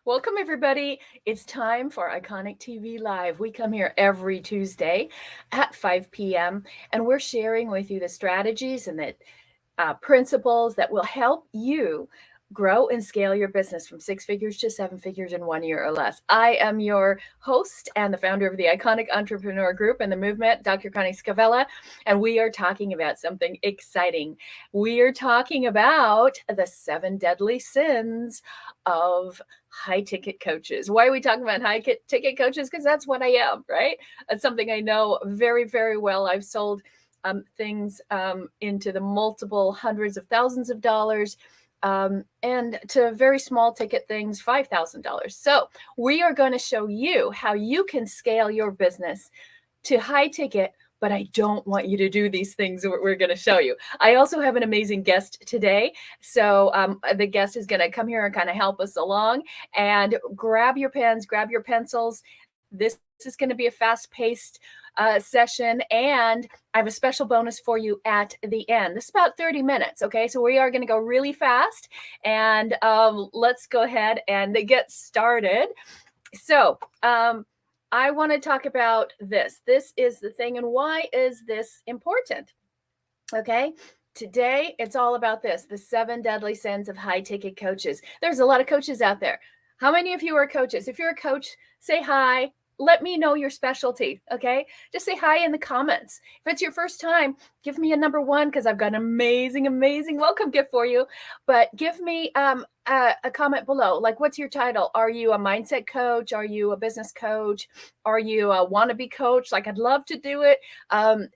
Welcome, everybody. It's time for Iconic TV Live. We come here every Tuesday at 5 p.m. and we're sharing with you the strategies and the principles that will help you grow and scale your business from six figures to seven figures in 1 year or less. I am your host and the founder of the Iconic Entrepreneur Group and the movement, Dr. Connie Scavella, and we are talking about something exciting. We are talking about the seven deadly sins of high ticket coaches. Why are we talking about high ticket coaches? Because that's what I am, right? That's something I know very, very well. I've sold things into the multiple hundreds of thousands of dollars and to very small ticket things, $5,000. So we are going to show you how you can scale your business to high ticket, but I don't want you to do these things that we're going to show you. I also have an amazing guest today. So the guest is going to come here and kind of help us along. And grab your pens, grab your pencils. This is going to be a fast-paced session, and I have a special bonus for you at the end. This is about 30 minutes, okay? So we are going to go really fast, and let's go ahead and get started. So I want to talk about this. This is the thing, and why is this important? Okay. Today, it's all about this, the seven deadly sins of high ticket coaches. There's a lot of coaches out there. How many of you are coaches? If you're a coach, say hi. Let me know your specialty, okay? Just say hi in the comments. If it's your first time, give me a number one because I've got an amazing, amazing welcome gift for you. But give me a comment below. Like, what's your title? Are you a mindset coach? Are you a business coach? Are you a wannabe coach? Like, I'd love to do it.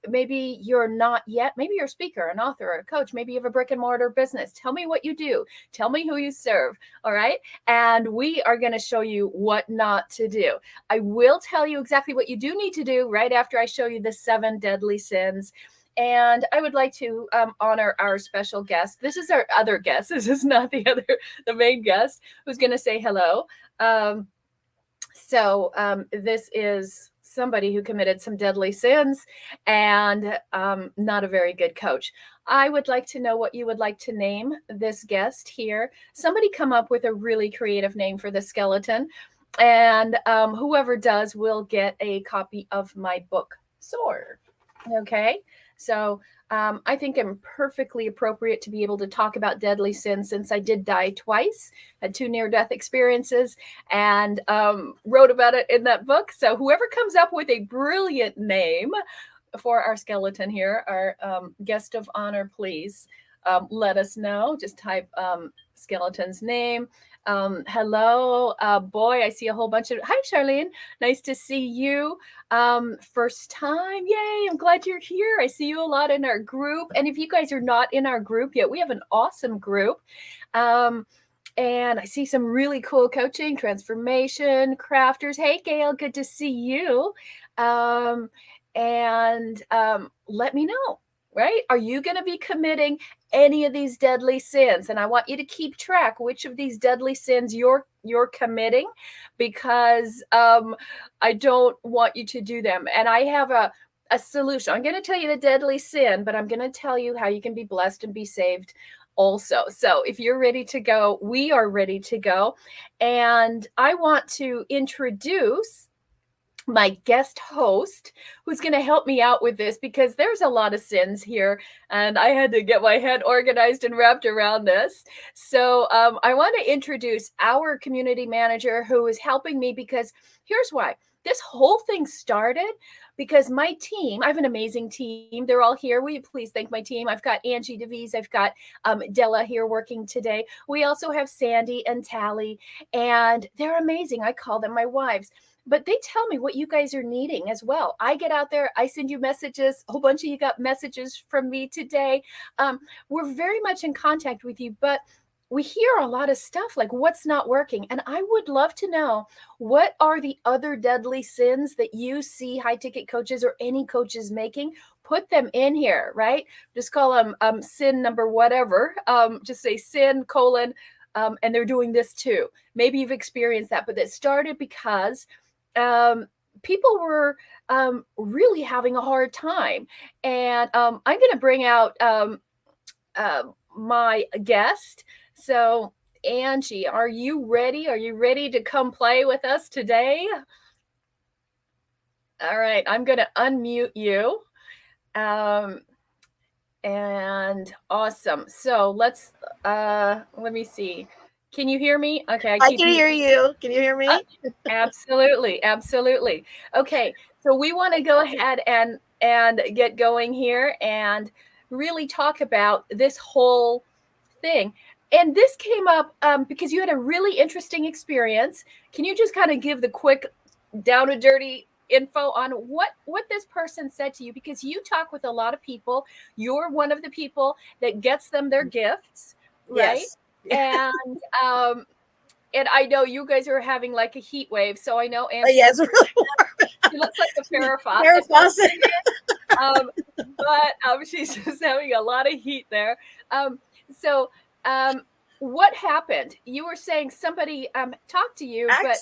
Maybe you're not yet. Maybe you're a speaker, an author, or a coach. Maybe you have a brick and mortar business. Tell me what you do. Tell me who you serve. All right. And we are going to show you what not to do. I will tell you exactly what you do need to do right after I show you the seven deadly sins. And I would like to honor our special guest. This is our other guest. This is not the main guest who's going to say hello. This is somebody who committed some deadly sins and not a very good coach. I would like to know what you would like to name this guest here. Somebody come up with a really creative name for the skeleton. And whoever does will get a copy of my book, Soar. Okay. So I think I'm perfectly appropriate to be able to talk about deadly sin since I did die twice, had two near-death experiences, and wrote about it in that book. So whoever comes up with a brilliant name for our skeleton here, our guest of honor, please let us know. Just type skeleton's name. Hello, boy, I see a whole bunch of, hi, Charlene. Nice to see you. First time. Yay. I'm glad you're here. I see you a lot in our group. And if you guys are not in our group yet, we have an awesome group. And I see some really cool coaching, transformation, crafters. Hey, Gail, good to see you. Let me know. Right? Are you going to be committing any of these deadly sins? And I want you to keep track which of these deadly sins you're committing, because I don't want you to do them. And I have a solution. I'm going to tell you the deadly sin, but I'm going to tell you how you can be blessed and be saved also. So if you're ready to go, we are ready to go. And I want to introduce my guest host who's going to help me out with this, because there's a lot of sins here and I had to get my head organized and wrapped around this. So I want to introduce our community manager who is helping me, because here's why. This whole thing started because my team, I have an amazing team. They're all here. Will you please thank my team? I've got Angie DeVise. I've got Della here working today. We also have Sandy and Tally, and they're amazing. I call them my wives. But they tell me what you guys are needing as well. I get out there, I send you messages. A whole bunch of you got messages from me today. We're very much in contact with you, but we hear a lot of stuff like what's not working. And I would love to know, what are the other deadly sins that you see high ticket coaches or any coaches making? Put them in here, right? Just call them sin number whatever. Just say sin colon, and they're doing this too. Maybe you've experienced that, but it started because people were really having a hard time. And I'm going to bring out my guest. So Angie. Are you ready? Are you ready to come play with us today? All right, I'm going to unmute you. And awesome. So let me see. Can you hear me? Okay, I can hear you. Can you hear me? Absolutely, absolutely. Okay, so we want to go ahead and get going here and really talk about this whole thing. And this came up because you had a really interesting experience. Can you just kind of give the quick, down and dirty info on what this person said to you? Because you talk with a lot of people. You're one of the people that gets them their gifts, right? Yes. And and I know you guys are having like a heat wave. So I know Angie Yeah, it's really she looks like a Farrah Farrah Fawcett Fawcett. but she's just having a lot of heat there. So what happened? You were saying somebody talked to you, but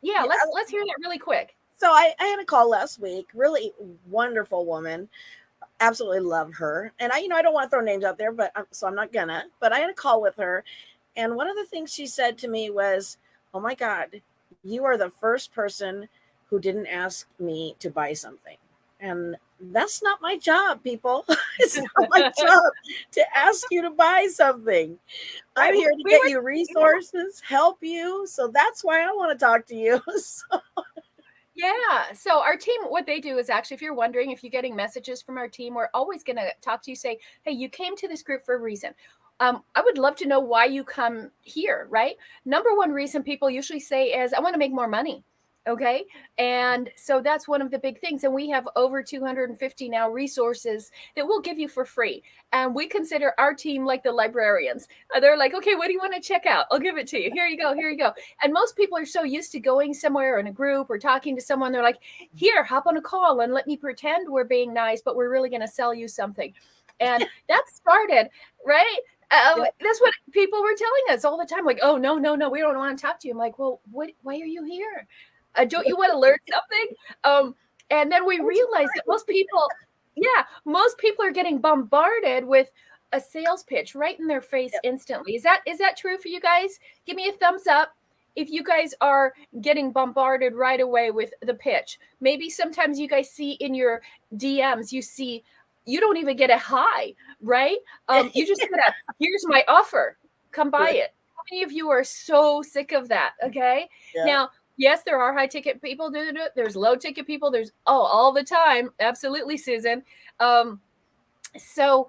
yeah, Yeah. let's hear that really quick. So I had a call last week. Really wonderful woman. Absolutely love her. And I don't want to throw names out there, but so I'm not gonna. But I had a call with her, and one of the things she said to me was, "Oh my God, you are the first person who didn't ask me to buy something." And that's not my job, people. It's not my job to ask you to buy something. Right. I'm here to get you resources, help you. So that's why I want to talk to you. So. Yeah. So our team, what they do is actually, if you're wondering if you're getting messages from our team, we're always going to talk to you, say, hey, you came to this group for a reason. I would love to know why you come here, right? Number one reason people usually say is, I want to make more money. Okay. And so that's one of the big things. And we have over 250 now resources that we'll give you for free. And we consider our team like the librarians. They're like, okay, what do you want to check out? I'll give it to you. Here you go. Here you go. And most people are so used to going somewhere in a group or talking to someone. They're like, here, hop on a call and let me pretend we're being nice, but we're really going to sell you something. And that started, right? That's what people were telling us all the time. Like, oh, no, we don't want to talk to you. I'm like, well, why are you here? Don't you want to learn something? And then we realized that most people are getting bombarded with a sales pitch right in their face instantly. Is that true for you guys? Give me a thumbs up if you guys are getting bombarded right away with the pitch. Maybe sometimes you guys see in your DMs, you don't even get a hi, right? You just get a, here's my offer, come buy it. How many of you are so sick of that? Okay. Yeah. Now, yes, there are high ticket people. There's low ticket people. There's all the time. Absolutely, Susan. So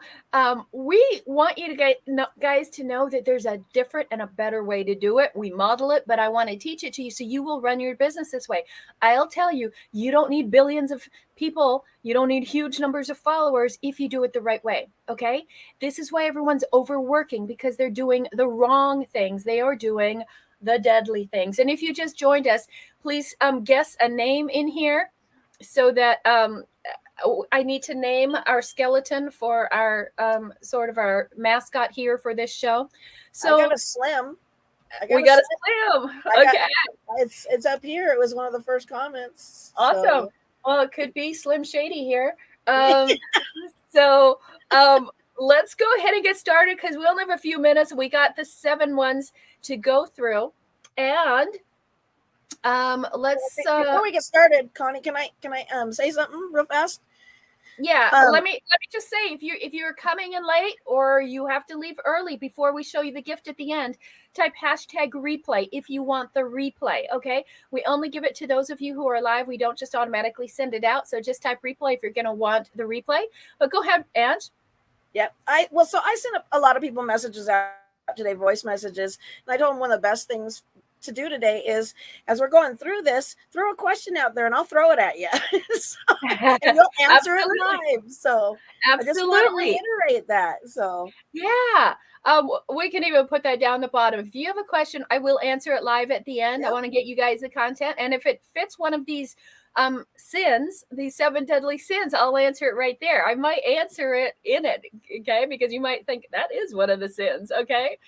we want you to guys to know that there's a different and a better way to do it. We model it, but I want to teach it to you so you will run your business this way. I'll tell you, you don't need billions of people. You don't need huge numbers of followers if you do it the right way. Okay. This is why everyone's overworking, because they're doing the wrong things. They are doing the deadly things. And if you just joined us, please guess a name in here so that I need to name our skeleton for our sort of our mascot here for this show. So I got a Slim. We got a Slim. Okay. It's up here. It was one of the first comments. Awesome. So. Well, it could be Slim Shady here. So let's go ahead and get started because we only have a few minutes. We got the 7 ones to go through. And let's before we get started, Connie, can I say something real fast? Yeah, let me just say, if you're coming in late or you have to leave early before we show you the gift at the end, type #replay if you want the replay. Okay, we only give it to those of you who are live. We don't just automatically send it out. So just type replay if you're going to want the replay. But go ahead, Ange. Yeah, so I sent a lot of people messages out today, voice messages, and I told them one of the best things to do today is, as we're going through this, throw a question out there and I'll throw it at you. And you'll answer it live. So I just want to reiterate that. So yeah, we can even put that down the bottom. If you have a question, I will answer it live at the end. I want to get you guys the content, and if it fits one of these sins, these 7 deadly sins, I'll answer it right there. I might answer it in it, okay, because you might think that is one of the sins. Okay.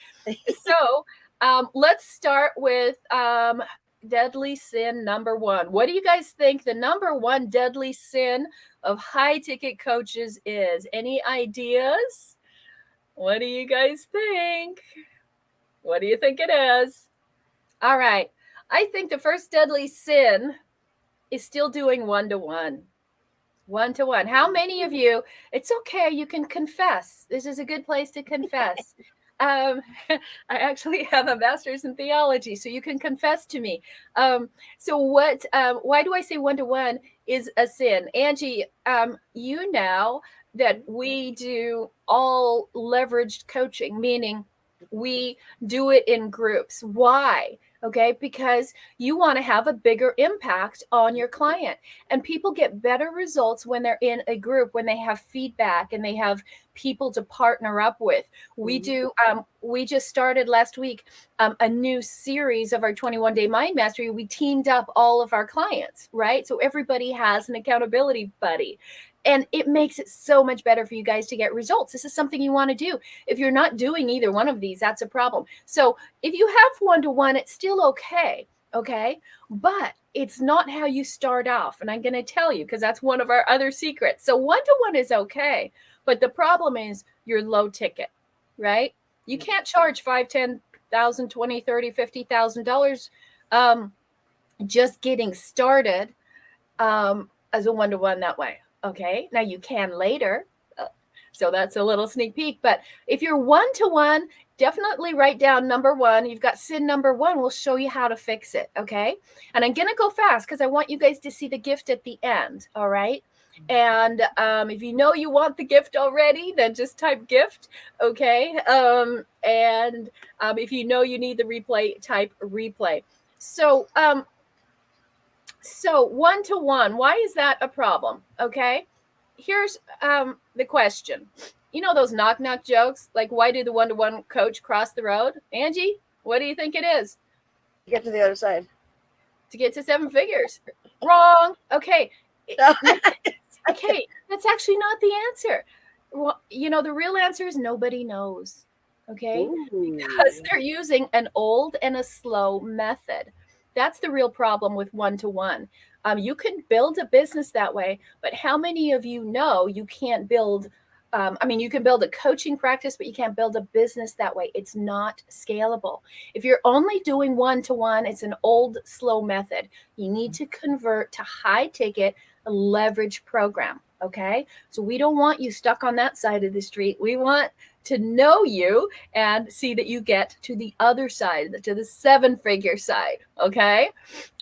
So let's start with deadly sin number 1. What do you guys think the number 1 deadly sin of high ticket coaches is? Any ideas? What do you guys think? What do you think it is? All right. I think the first deadly sin is still doing one-to-one. One-to-one. How many of you, it's okay, you can confess. This is a good place to confess. Um, I actually have a master's in theology, so you can confess to me. Why do I say one-to-one is a sin? Angie, you know that we do all leveraged coaching, meaning we do it in groups. Why? Okay, because you want to have a bigger impact on your client. And people get better results when they're in a group, when they have feedback and they have people to partner up with. We just started last week a new series of our 21-day mind mastery. We teamed up all of our clients, right? So everybody has an accountability buddy. And it makes it so much better for you guys to get results. This is something you want to do. If you're not doing either one of these, that's a problem. So if you have one-to-one, it's still okay. Okay. But it's not how you start off. And I'm going to tell you, because that's one of our other secrets. So one-to-one is okay. But the problem is you're low ticket, right? You can't charge $5, $10,000, $20,000, $30,000, $50,000 just getting started as a one-to-one that way. Okay. Now you can later. So that's a little sneak peek. But if you're one-to-one, definitely write down number one. You've got sin number one. We'll show you how to fix it. Okay. And I'm going to go fast because I want you guys to see the gift at the end. All right. And if you know you want the gift already, then just type gift. Okay. If you know you need the replay, type replay. So one-to-one, why is that a problem? Okay. Here's the question. You know those knock-knock jokes? Like, why did the one-to-one coach cross the road? Angie, what do you think it is? Get to the other side. To get to seven figures. Wrong. Okay. Okay, that's actually not the answer. Well, you know, the real answer is nobody knows. Okay? Ooh. Because they're using an old and a slow method. That's the real problem with one-to-one. You can build a business that way, but how many of you know you can't build? You can build a coaching practice, but you can't build a business that way. It's not scalable. If you're only doing one-to-one, it's an old, slow method. You need to convert to high ticket, leverage program. Okay. So we don't want you stuck on that side of the street. We want to know you and see that you get to the other side, to the seven-figure side. Okay.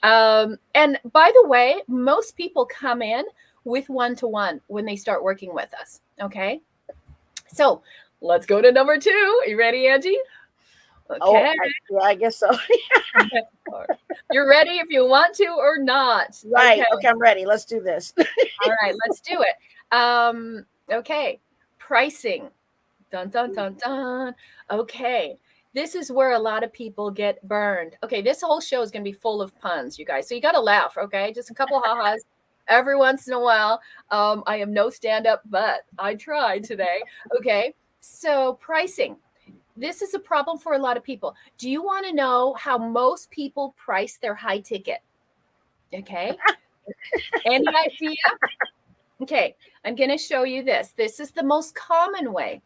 And by the way, most people come in with one-to-one when they start working with us. Okay. So let's go to number two. Are you ready, Angie? Okay. I guess so. You're ready if you want to or not. Right. Okay, I'm ready. Let's do this. All right, let's do it. Okay. Pricing. Dun, dun, dun, dun. Okay. This is where a lot of people get burned. Okay, this whole show is going to be full of puns, you guys. So you got to laugh, okay? Just a couple ha-has every once in a while. I am no stand-up, but I tried today. Okay, so pricing. This is a problem for a lot of people. Do you want to know how most people price their high ticket? Okay. Any idea? Okay, I'm going to show you this. This is the most common way.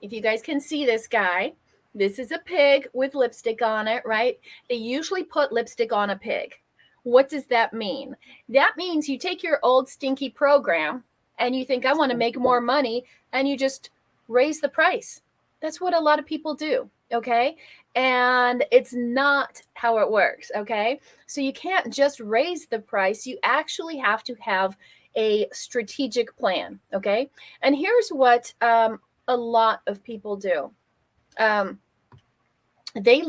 If you guys can see this guy, this is a pig with lipstick on it, right? They usually put lipstick on a pig. What does that mean? That means you take your old stinky program and you think, I want to make more money, and you just raise the price. That's what a lot of people do, okay? And it's not how it works, okay? So you can't just raise the price. You actually have to have a strategic plan, okay? And here's what a lot of people do. They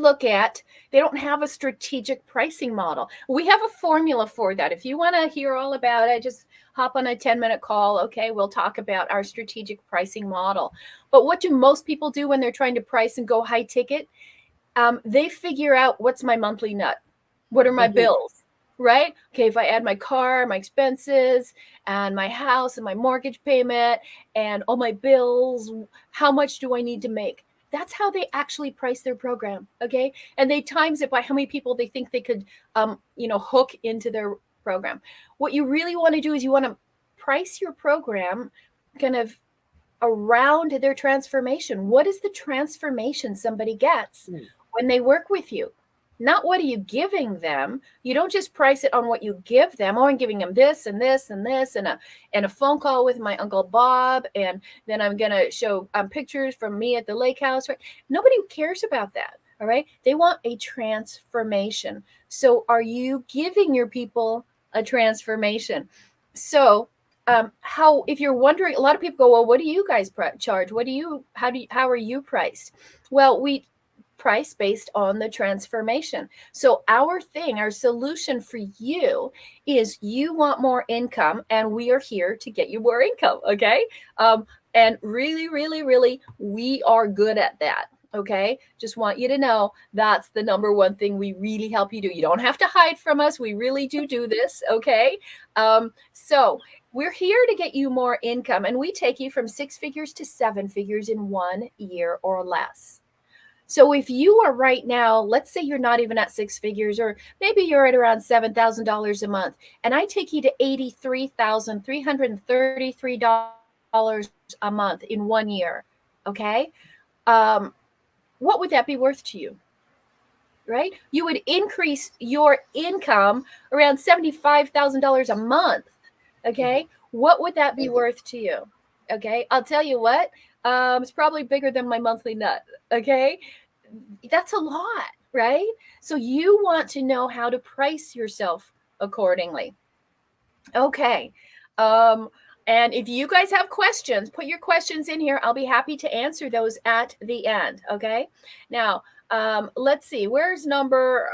don't have a strategic pricing model. We have a formula for that. If you want to hear all about it, just hop on a 10-minute call. Okay, we'll talk about our strategic pricing model. But what do most people do when they're trying to price and go high ticket? They figure out, what's my monthly nut? What are my bills? Right? Okay, if I add my car, my expenses, and my house, and my mortgage payment, and all my bills, how much do I need to make? That's how they actually price their program, okay? And they times it by how many people they think they could, hook into their program. What you really want to do is you want to price your program kind of around their transformation. What is the transformation somebody gets when they work with you? Not what are you giving them. You don't just price it on what you give them. Oh, I'm giving them this and this and this and a phone call with my Uncle Bob, and then I'm gonna show pictures from me at the lake house. Right? Nobody cares about that. All right. They want a transformation. So are you giving your people a transformation? So how, if you're wondering, a lot of people go, well, what do you guys charge? How are you priced? Well, we price based on the transformation. So our solution for you is you want more income, and we are here to get you more income. Okay. And really, really, really, we are good at that. Okay. Just want you to know that's the number one thing we really help you do. You don't have to hide from us. We really do this. Okay. So we're here to get you more income, and we take you from 6 figures to 7 figures in 1 year or less. So if you are right now, let's say you're not even at 6 figures, or maybe you're at around $7,000 a month, and I take you to $83,333 a month in 1 year, okay? What would that be worth to you? Right? You would increase your income around $75,000 a month, okay? What would that be worth to you? Okay, I'll tell you what, it's probably bigger than my monthly nut, okay? That's a lot, right? So you want to know how to price yourself accordingly. Okay. And if you guys have questions, put your questions in here. I'll be happy to answer those at the end. Okay. Now, let's see. Where's number?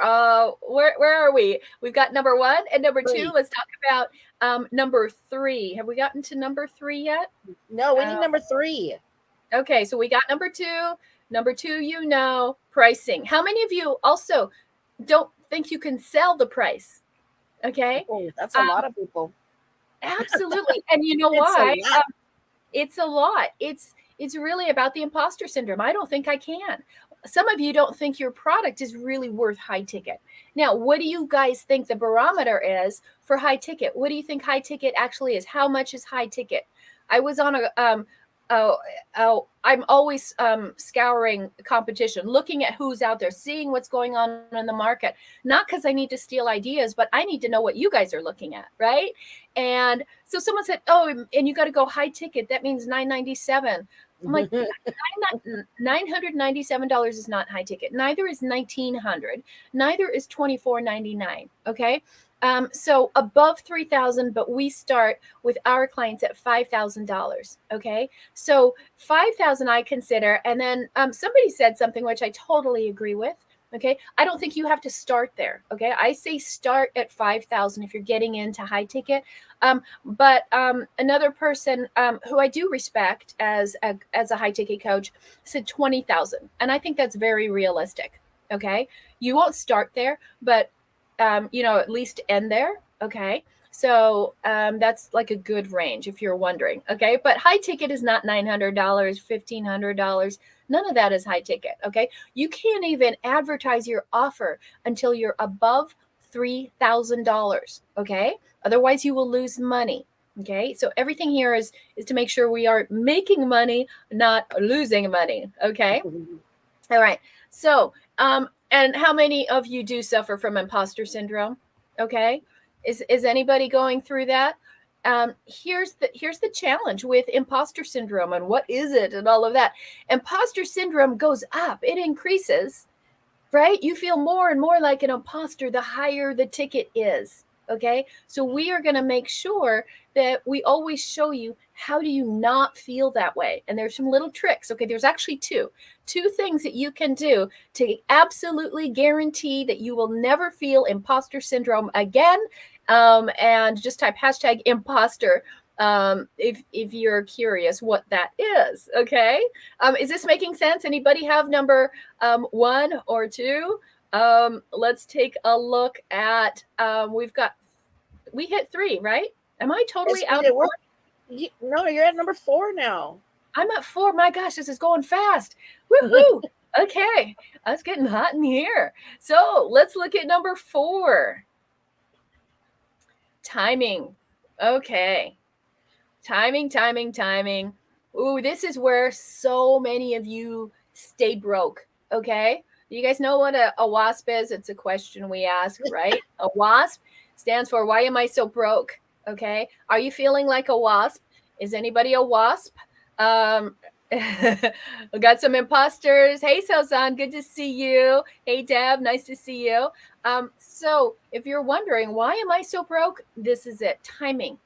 Where are we? We've got number 1 and number 2. Let's talk about number 3. Have we gotten to number 3 yet? No, we need number 3. Okay, so we got number 2. Number 2, pricing. How many of you also don't think you can sell the price? Okay. Oh, that's a lot of people. Absolutely. And you know why? It's a lot. It's really about the imposter syndrome. I don't think I can. Some of you don't think your product is really worth high ticket. Now, what do you guys think the barometer is for high ticket? What do you think high ticket actually is? How much is high ticket? I was on I'm always scouring competition, looking at who's out there, seeing what's going on in the market, not because I need to steal ideas, but I need to know what you guys are looking at, right? And so someone said, oh, and you got to go high ticket. That means $997. I'm like, $997 is not high ticket. Neither is $1,900. Neither is $2,499. Okay. So above 3,000, but we start with our clients at $5,000. Okay. So 5,000 I consider. And then somebody said something which I totally agree with. Okay. I don't think you have to start there. Okay. I say start at 5,000 if you're getting into high ticket. But another person who I do respect as a high ticket coach said 20,000. And I think that's very realistic. Okay. You won't start there, but at least end there. Okay. So that's like a good range if you're wondering. Okay. But high ticket is not $900, $1,500. None of that is high ticket. Okay. You can't even advertise your offer until you're above $3,000. Okay. Otherwise, you will lose money. Okay. So everything here is to make sure we are making money, not losing money. Okay. All right. So, and how many of you do suffer from imposter syndrome? Okay. Is anybody going through that? Here's the challenge with imposter syndrome, and what is it and all of that. Imposter syndrome goes up. It increases, right? You feel more and more like an imposter the higher the ticket is. Okay. So we are going to make sure that we always show you how do you not feel that way. And there's some little tricks. Okay. There's actually two things that you can do to absolutely guarantee that you will never feel imposter syndrome again. And just type hashtag imposter if you're curious what that is. Okay. Is this making sense? Anybody have number 1 or 2? Let's take a look at, we hit 3, right? Am I totally out of order? No, you're at number 4 now. I'm at 4. My gosh, this is going fast. Woohoo. Okay. It's getting hot in here. So let's look at number 4. Timing. Okay. Timing. Ooh, this is where so many of you stay broke. Okay. You guys know what a WASP is? It's a question we ask, right? A WASP stands for why am I so broke? Okay. Are you feeling like a wasp? Is anybody a wasp? Um, we got some imposters. Hey, Sozan, good to see you. Hey, Deb, nice to see you. So if you're wondering, why am I so broke? This is it, timing.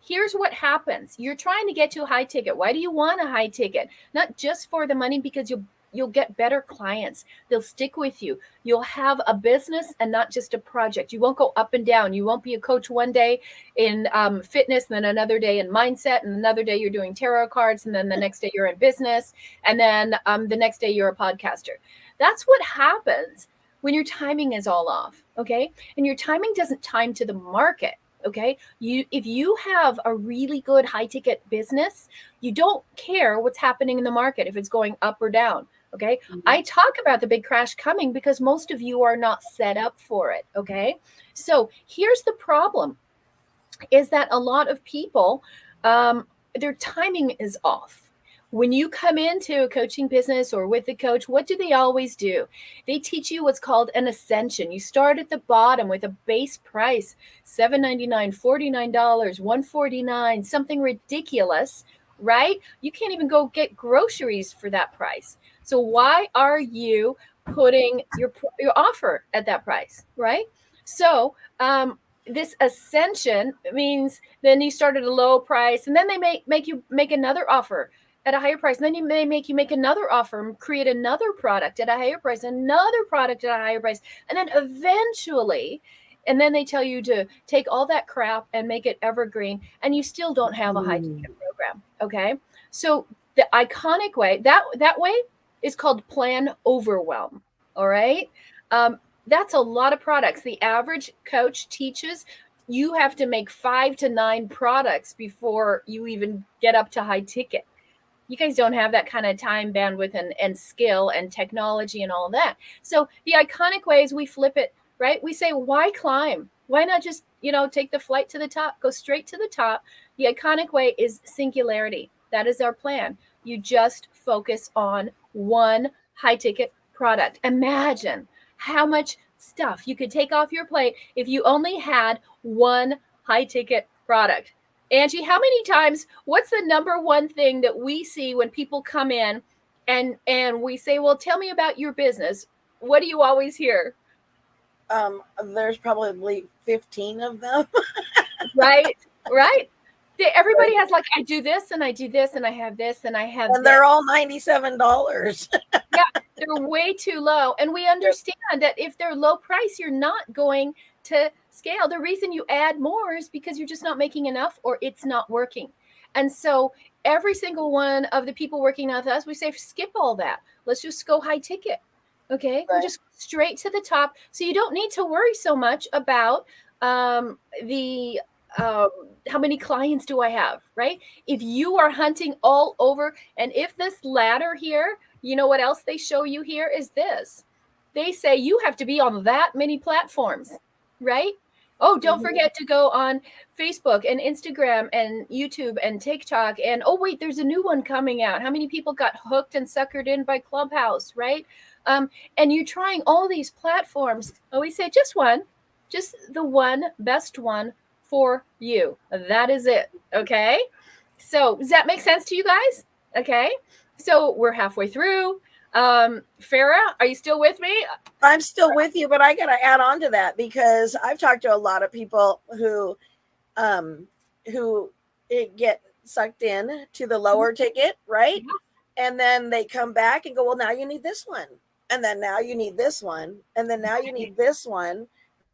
Here's what happens. You're trying to get to a high ticket. Why do you want a high ticket? Not just for the money, because you'll get better clients. They'll stick with you. You'll have a business and not just a project. You won't go up and down. You won't be a coach one day in fitness, and then another day in mindset, and another day you're doing tarot cards, and then the next day you're in business, and then the next day you're a podcaster. That's what happens when your timing is all off. Okay. And your timing doesn't time to the market. Okay. If you have a really good high ticket business, you don't care what's happening in the market, if it's going up or down. Okay. Mhm. I talk about the big crash coming because most of you are not set up for it. Okay. So here's the problem, is that a lot of people, their timing is off. When you come into a coaching business or with a coach, what do they always do? They teach you what's called an ascension. You start at the bottom with a base price, $7.99, $49, $149, something ridiculous, right? You can't even go get groceries for that price. So why are you putting your offer at that price, right? So this ascension means then you start at a low price, and then they make you make another offer at a higher price. And then you may make you make another offer and create another product at a higher price, another product at a higher price. And then eventually, and then they tell you to take all that crap and make it evergreen, and you still don't have a high ticket program. Okay. So the iconic way, that way is called plan overwhelm. All right. That's a lot of products. The average coach teaches you have to make 5 to 9 products before you even get up to high ticket. You guys don't have that kind of time, bandwidth, and skill and technology and all that. So the iconic way is we flip it, right? We say, why climb? Why not just, take the flight to the top, go straight to the top? The iconic way is singularity. That is our plan. You just focus on one high ticket product. Imagine how much stuff you could take off your plate if you only had one high ticket product. Angie, how many times, what's the number one thing that we see when people come in and we say, well, tell me about your business? What do you always hear? There's probably 15 of them. Right? Right? Everybody has, like, I do this and I do this and I have this and I have And this. they're all $97. Yeah, they're way too low. And we understand that if they're low price, you're not going to scale. The reason you add more is because you're just not making enough, or it's not working. And so every single one of the people working with us, we say, skip all that. Let's just go high ticket. Okay. We'll just straight to the top. So you don't need to worry so much about the how many clients do I have, right? If you are hunting all over, and if this ladder here, you know what else they show you here is this. They say you have to be on that many platforms, right? Oh, don't forget to go on Facebook and Instagram and YouTube and TikTok. And oh, wait, there's a new one coming out. How many people got hooked and suckered in by Clubhouse, right? And you're trying all these platforms. Oh, we say just one, just the one best one for you. That is it. Okay. So does that make sense to you guys? Okay. So we're halfway through. Farah, are you still with me? I'm still with you, but I got to add on to that, because I've talked to a lot of people who get sucked in to the lower ticket, right? And then they come back and go, well, now you need this one. And then now you need this one. And then now you need this one.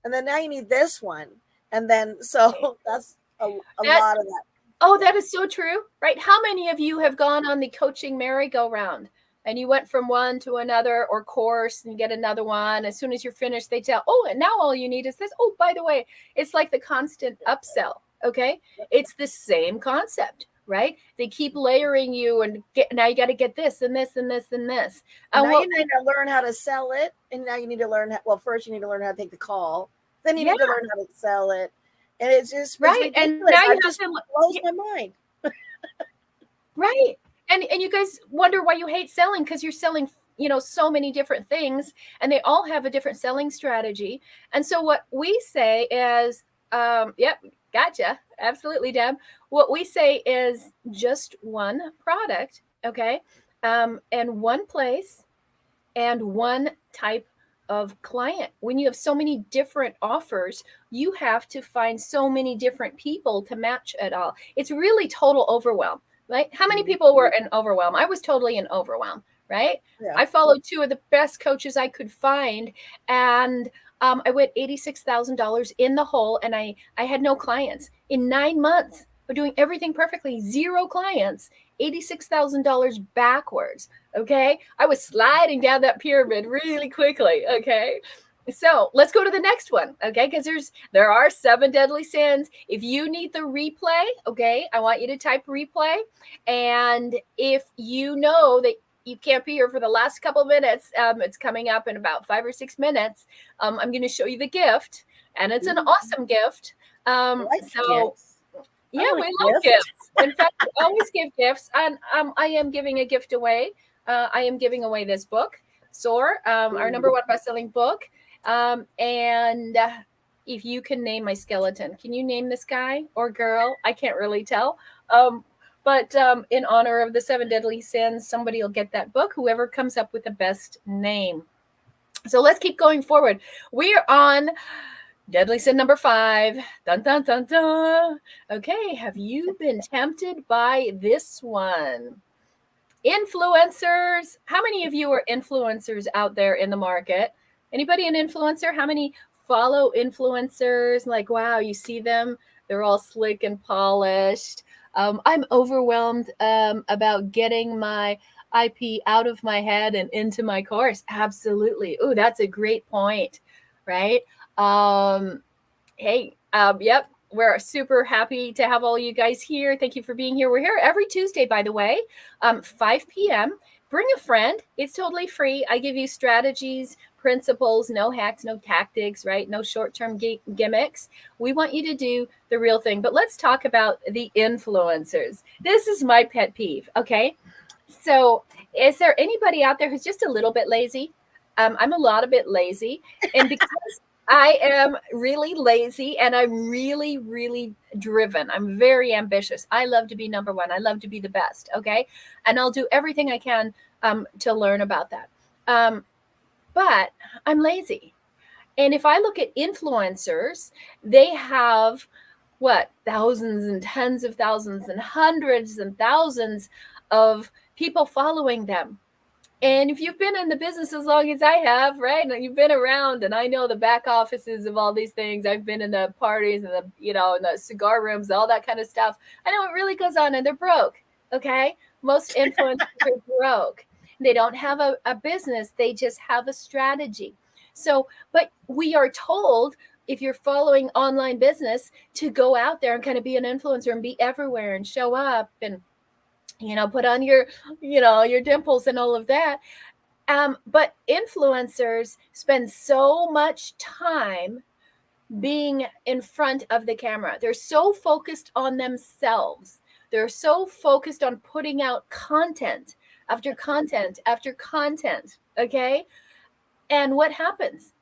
And then now you need this one. And then, so that's a lot of that. Oh, that is so true, right? How many of you have gone on the coaching merry-go-round and you went from one to another, or course, and you get another one? As soon as you're finished, they tell, oh, and now all you need is this. Oh, by the way, it's like the constant upsell. Okay. It's the same concept, right? They keep layering you, and now you got to get this and this and this and this. And now you need to learn how to sell it. And now you need to learn, first you need to learn how to take the call. Then you need to learn how to sell it. And it's just right. And now you just blows my mind. Right. And you guys wonder why you hate selling, because you're selling, so many different things, and they all have a different selling strategy. And so what we say is, yep, gotcha, absolutely, Deb. What we say is just one product, okay, and one place and one type of client. When you have so many different offers, you have to find so many different people to match it all. It's really total overwhelm, right? How many people were in overwhelm? I was totally in overwhelm, right? Yeah. I followed two of the best coaches I could find, and I went $86,000 in the hole, and I had no clients in 9 months of doing everything perfectly, zero clients, $86,000 backwards. Okay. I was sliding down that pyramid really quickly. Okay. So let's go to the next one. Okay. Because there are 7 deadly sins. If you need the replay, okay, I want you to type replay. And if you know that you can't be here for the last couple minutes, it's coming up in about 5 or 6 minutes. I'm going to show you the gift, and it's an awesome gift. Like So gifts. yeah, we love gifts. In fact, we always give gifts, and I am giving a gift away. I am giving away this book, Soar, our number one best-selling book. And if you can name my skeleton, can you name this guy or girl? I can't really tell. But in honor of the 7 deadly sins, somebody will get that book. Whoever comes up with the best name. So let's keep going forward. We are on deadly sin number 5. Dun, dun, dun, dun. Okay, have you been tempted by this one? Influencers. How many of you are influencers out there in the market? Anybody an influencer? How many follow influencers? Like, wow, you see them, they're all slick and polished. I'm overwhelmed about getting my IP out of my head and into my course. Absolutely. Oh, that's a great point, right? Hey, yep, we're super happy to have all you guys here. Thank you for being here. We're here every Tuesday, by the way, 5 p.m. Bring a friend. It's totally free. I give you strategies, principles, no hacks, no tactics, right? No short-term gimmicks. We want you to do the real thing. But let's talk about the influencers. This is my pet peeve, okay? So is there anybody out there who's just a little bit lazy? I'm a lot of bit lazy. And because I am really lazy and I'm really, really driven. I'm very ambitious. I love to be number one. I love to be the best. Okay. And I'll do everything I can to learn about that. But I'm lazy. And if I look at influencers, they have what, thousands and tens of thousands and hundreds and thousands of people following them. And if you've been in the business as long as I have, right, and you've been around, and I know the back offices of all these things, I've been in the parties and in the cigar rooms, all that kind of stuff. I know what really goes on, and they're broke. Okay, most influencers are broke. They don't have a business; they just have a strategy. So, but we are told, if you're following online business, to go out there and kind of be an influencer and be everywhere and show up and put on your dimples and all of that. But influencers spend so much time being in front of the camera. They're so focused on themselves. They're so focused on putting out content after content after content. Okay. And what happens?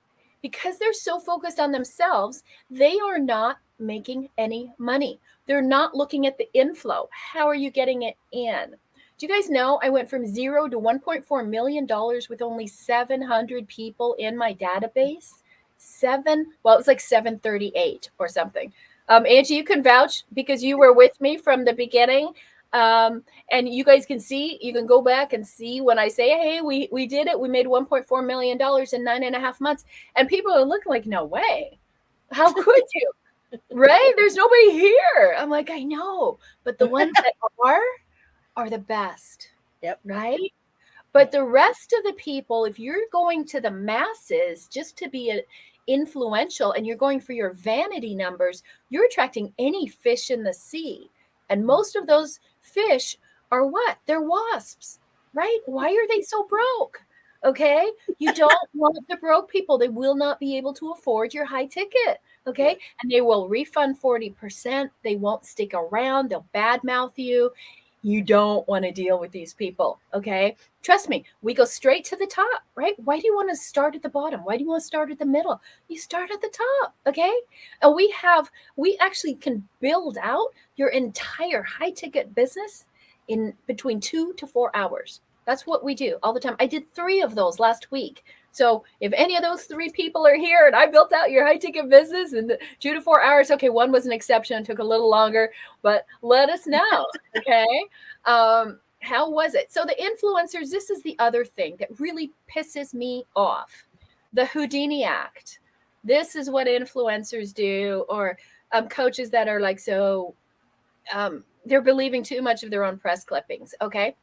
Because they're so focused on themselves, they are not making any money. They're not looking at the inflow. How are you getting it in? Do you guys know I went from 0 to $1.4 million with only 700 people in my database? It was like 738 or something. Angie, you can vouch because you were with me from the beginning. And you guys you can go back and see when I say, hey, we did it. We made $1.4 million in 9.5 months. And people are looking like, no way. How could you? Right? There's nobody here. I'm like, I know. But the ones that are the best. Yep. Right? But the rest of the people, if you're going to the masses just to be influential and you're going for your vanity numbers, you're attracting any fish in the sea. And most of those fish are what? They're wasps, right? Why are they so broke? Okay. You don't want the broke people. They will not be able to afford your high ticket. Okay. And they will refund 40%. They won't stick around. They'll badmouth you. You don't want to deal with these people, okay? Trust me, we go straight to the top, right? Why do you want to start at the bottom? Why do you want to start at the middle? You start at the top, okay? And we actually can build out your entire high ticket business in between 2 to 4 hours. That's what we do all the time. I did 3 of those last week. So if any of those 3 people are here and I built out your high ticket business in 2 to 4 hours, okay, one was an exception, took a little longer, but let us know, okay? How was it? So the influencers, this is the other thing that really pisses me off. The Houdini Act. This is what influencers do, or coaches that are like, so they're believing too much of their own press clippings, okay?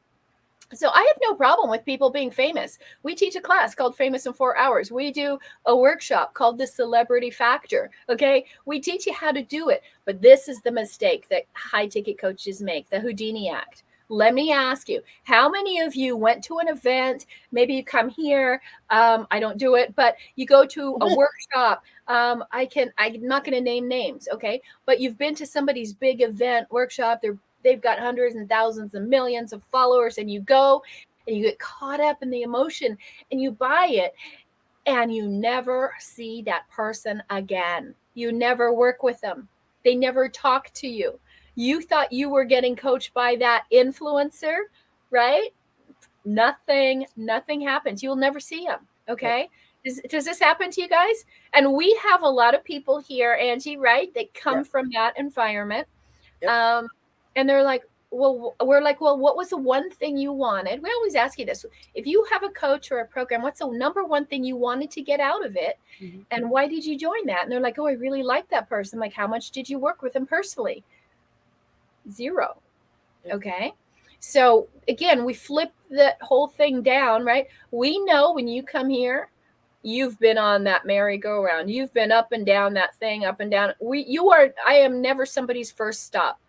So I have no problem with people being famous. We teach a class called Famous in 4 Hours. We do a workshop called the Celebrity Factor. Okay. We teach you how to do it. But this is the mistake that high ticket coaches make, the Houdini Act. Let me ask you, how many of you went to an event? Maybe you come here. I don't do it, but you go to a workshop. I'm not going to name names. Okay. But you've been to somebody's big event workshop. They've got hundreds and thousands and millions of followers, and you go and you get caught up in the emotion and you buy it, and you never see that person again. You never work with them. They never talk to you. You thought you were getting coached by that influencer, right? Nothing happens. You'll never see them. Okay. Does this happen to you guys? And we have a lot of people here, Angie, right? That come from that environment. Yep. And they're like, well, we're like, well, what was the one thing you wanted? We always ask you this. If you have a coach or a program, what's the number one thing you wanted to get out of it? Mm-hmm. And why did you join that? And they're like, oh, I really like that person. Like, how much did you work with them personally? 0. Yep. Okay. So again, we flip that whole thing down, right? We know when you come here, you've been on that merry-go-round. You've been up and down that thing, up and down. I am never somebody's first stop.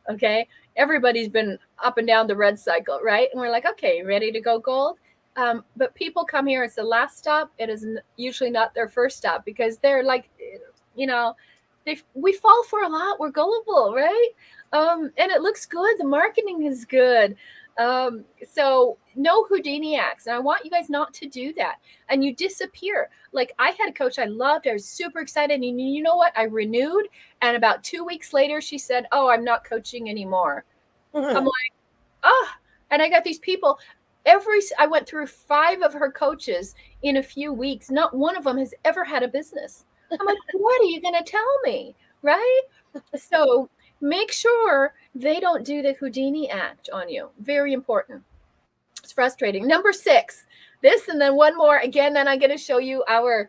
Okay. Everybody's been up and down the red cycle, right? And we're like, okay, ready to go gold. But people come here, it's the last stop. It is usually not their first stop because they're like, you know, we fall for a lot. We're gullible, right? And it looks good. The marketing is good. So no Houdini acts. And I want you guys not to do that. And you disappear. Like I had a coach I loved. I was super excited. And you know what? I renewed. And about 2 weeks later, she said, oh, I'm not coaching anymore. I'm like, oh, and I got these people. I went through 5 of her coaches in a few weeks. Not one of them has ever had a business. I'm like, what are you going to tell me? Right? So make sure they don't do the Houdini act on you. Very important. It's frustrating. Number 6, this, and then one more. Again, then I'm going to show you our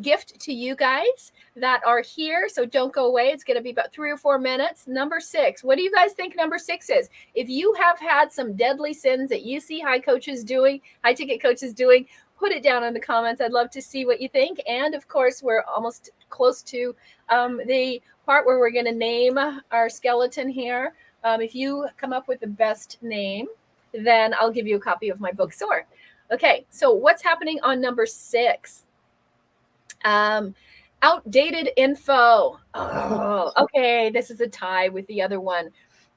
gift to you guys that are here. So don't go away. It's going to be about 3 or 4 minutes. Number 6. What do you guys think number 6 is? If you have had some deadly sins that you see high ticket coaches doing, put it down in the comments. I'd love to see what you think. And of course, we're almost close to the part where we're going to name our skeleton here. If you come up with the best name, then I'll give you a copy of my book, Soar. Okay, so what's happening on number 6? Outdated info. Oh, okay, this is a tie with the other one.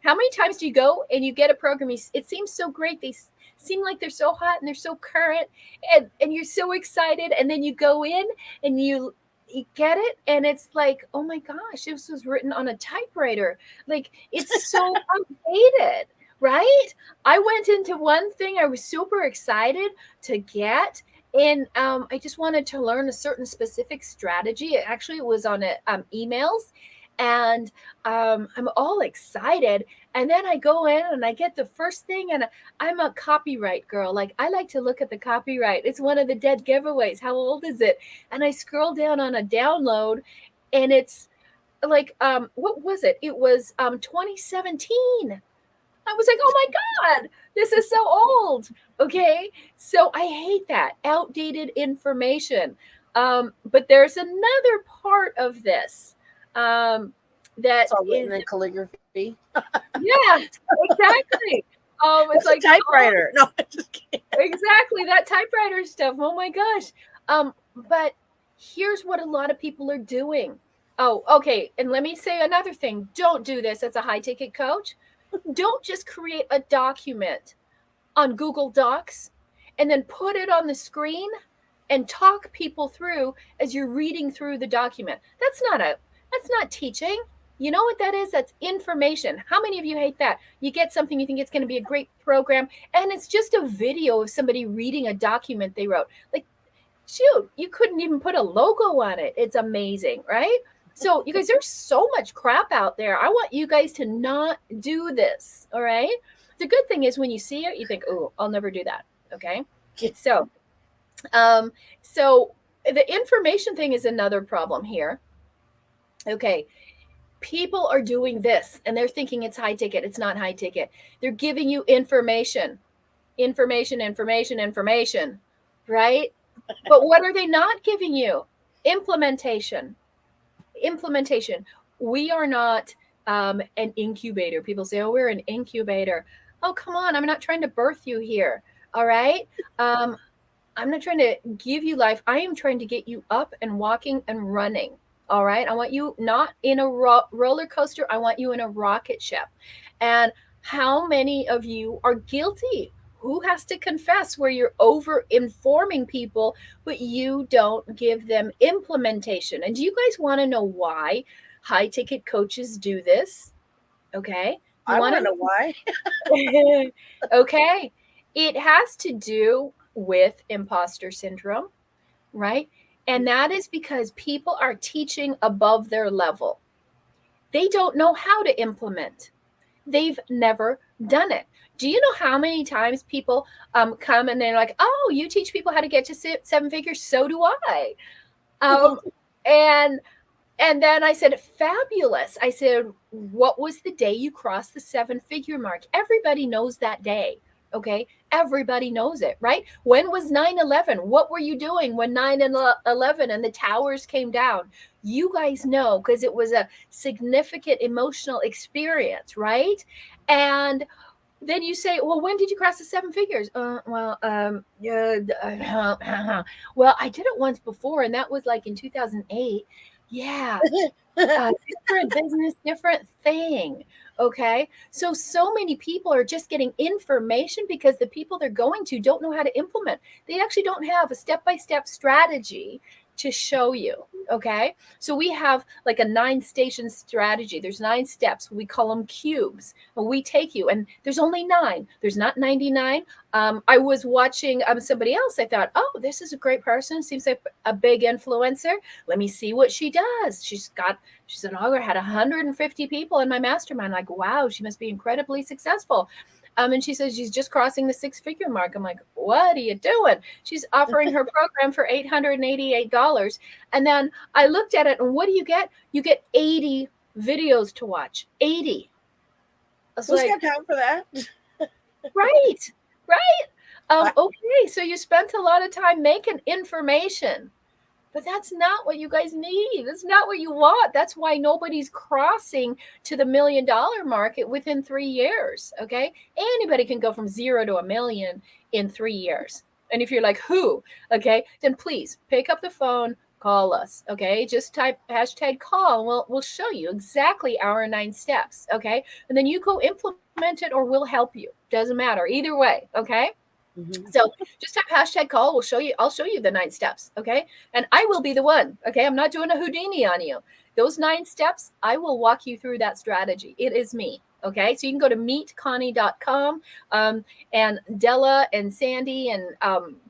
How many times do you go and you get a program? It seems so great. They seem like they're so hot and they're so current, and you're so excited. And then you go in and you get it, and it's like, oh my gosh, this was written on a typewriter. Like it's so outdated, right? I went into one thing I was super excited to get. And I just wanted to learn a certain specific strategy. Actually, it was on emails. And I'm all excited. And then I go in and I get the first thing. And I'm a copyright girl. Like, I like to look at the copyright. It's one of the dead giveaways. How old is it? And I scroll down on a download. And it's like, what was it? It was 2017. I was like, oh my God, this is so old. Okay. So I hate that outdated information. But there's another part of this that It's all written is, in calligraphy. yeah, exactly. It's like a typewriter. No, I'm just kidding. Exactly, that typewriter stuff. Oh my gosh. But here's what a lot of people are doing. Oh, okay. And let me say another thing. Don't do this as a high ticket coach. Don't just create a document on Google Docs and then put it on the screen and talk people through as you're reading through the document. That's not teaching. You know what that is? That's information. How many of you hate that? You get something, you think it's going to be a great program, and it's just a video of somebody reading a document they wrote. Like, shoot, you couldn't even put a logo on it. It's amazing, right? So, you guys, there's so much crap out there. I want you guys to not do this, all right? The good thing is when you see it, you think, oh, I'll never do that, okay? So, um, so the information thing is another problem here. Okay, people are doing this and they're thinking it's high ticket. It's not high ticket. They're giving you information, right? But what are they not giving you? Implementation. We are not an incubator. People say, oh, we're an incubator. Oh, come on. I'm not trying to birth you here. All right. I'm not trying to give you life. I am trying to get you up and walking and running. All right. I want you not in a roller coaster. I want you in a rocket ship. And how many of you are guilty? Who has to confess where you're over informing people, but you don't give them implementation? And do you guys want to know why high ticket coaches do this? Okay. You I want to know know why. okay. It has to do with imposter syndrome, right? And that is because people are teaching above their level. They don't know how to implement. They've never done it. Do you know how many times people come and they're like, oh, you teach people how to get to seven figures? So do I. And then I said, fabulous. I said, what was the day you crossed the 7-figure mark? Everybody knows that day. Okay. Everybody knows it, right? When was 9/11? What were you doing when 9/11 and the towers came down? You guys know because it was a significant emotional experience, right? And then you say, well, when did you cross the 7 figures? Well, I did it once before, and that was like in 2008. Yeah. Different business, different thing. Okay. So many people are just getting information because the people they're going to don't know how to implement. They actually don't have a step-by-step strategy to show you. Okay. So we have like a 9-station strategy. There's 9 steps. We call them cubes. And we take you, and there's only 9. There's not 99. I was watching somebody else. I thought, oh, this is a great person. Seems like a big influencer. Let me see what she does. She said, oh, I had 150 people in my mastermind. Like, wow, she must be incredibly successful. And she says she's just crossing the 6-figure mark. I'm like, what are you doing? She's offering her program for $888. And then I looked at it, and what do you get? You get 80 videos to watch. 80. Who's got time for that? Right. Okay, so you spent a lot of time making information. But that's not what you guys need. That's not what you want. That's why nobody's crossing to the $1 million market within 3 years. Okay. Anybody can go from 0 to $1 million in 3 years. And if you're like, who? Okay. Then please pick up the phone, call us. Okay. Just type #call and we'll show you exactly our 9 steps. Okay. And then you go implement it or we'll help you. Doesn't matter. Either way. Okay. Mm-hmm. So just type #call. I'll show you the 9 steps. Okay. And I will be the one. Okay. I'm not doing a Houdini on you. Those 9 steps, I will walk you through that strategy. It is me. Okay. So you can go to meetconnie.com. And Della and Sandy and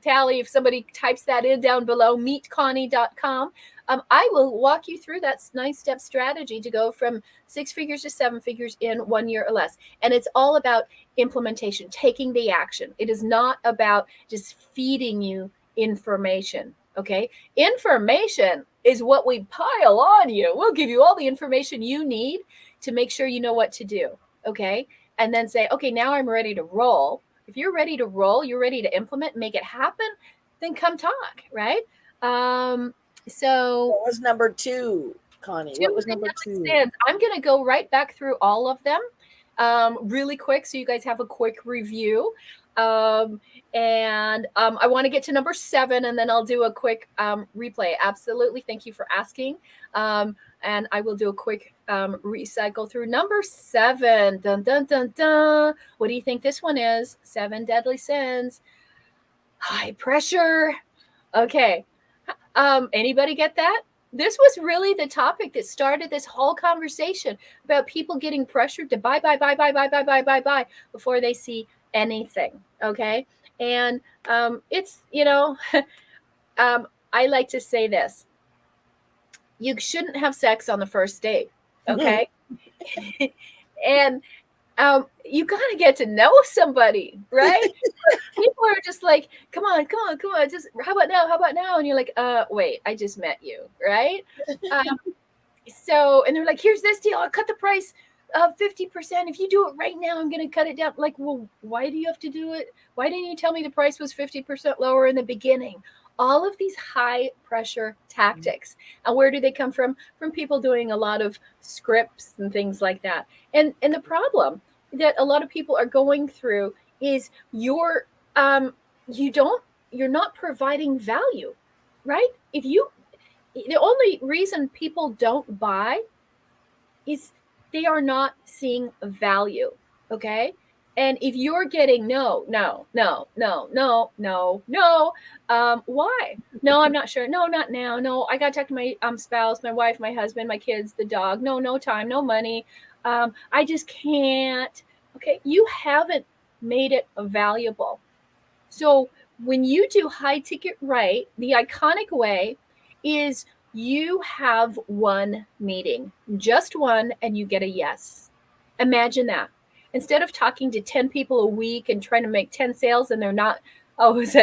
Tally, if somebody types that in down below, meetconnie.com. I will walk you through that 9-step strategy to go from 6 figures to 7 figures in 1 year or less. And it's all about implementation, taking the action. It is not about just feeding you information. Okay. Information is what we pile on you. We'll give you all the information you need to make sure you know what to do. Okay. And then say, okay, now I'm ready to roll. If you're ready to roll, you're ready to implement, make it happen, then come talk. Right. So what was number 2, Connie? What was number 2? I'm going to go right back through all of them. really quick so you guys have a quick review. I want to get to number 7 and then I'll do a quick replay. Absolutely. Thank you for asking. And I will do a quick recycle through number 7. Dun, dun, dun, dun. What do you think this one is? 7 deadly sins. High pressure. Okay. Anybody get that? This was really the topic that started this whole conversation about people getting pressured to buy before they see anything. Okay. And it's, I like to say this. You shouldn't have sex on the first date. Okay. And you got to get to know somebody, right? People are just like, come on, just how about now? And you're like, wait, I just met you, right? And they're like, here's this deal, I'll cut the price 50%. If you do it right now, I'm going to cut it down. Like, well, why do you have to do it? Why didn't you tell me the price was 50% lower in the beginning? All of these high pressure tactics. And where do they come from? From people doing a lot of scripts and things like that. And the problem that a lot of people are going through is you're not providing value, right? The only reason people don't buy is they are not seeing value. Okay. And if you're getting no, why? No, I'm not sure. No, not now. No, I got to talk to my spouse, my wife, my husband, my kids, the dog. No time, no money. I just can't. Okay. You haven't made it valuable. So when you do high ticket right, the iconic way is you have one meeting, just one, and you get a yes. Imagine that. Instead of talking to 10 people a week and trying to make 10 sales and they're not,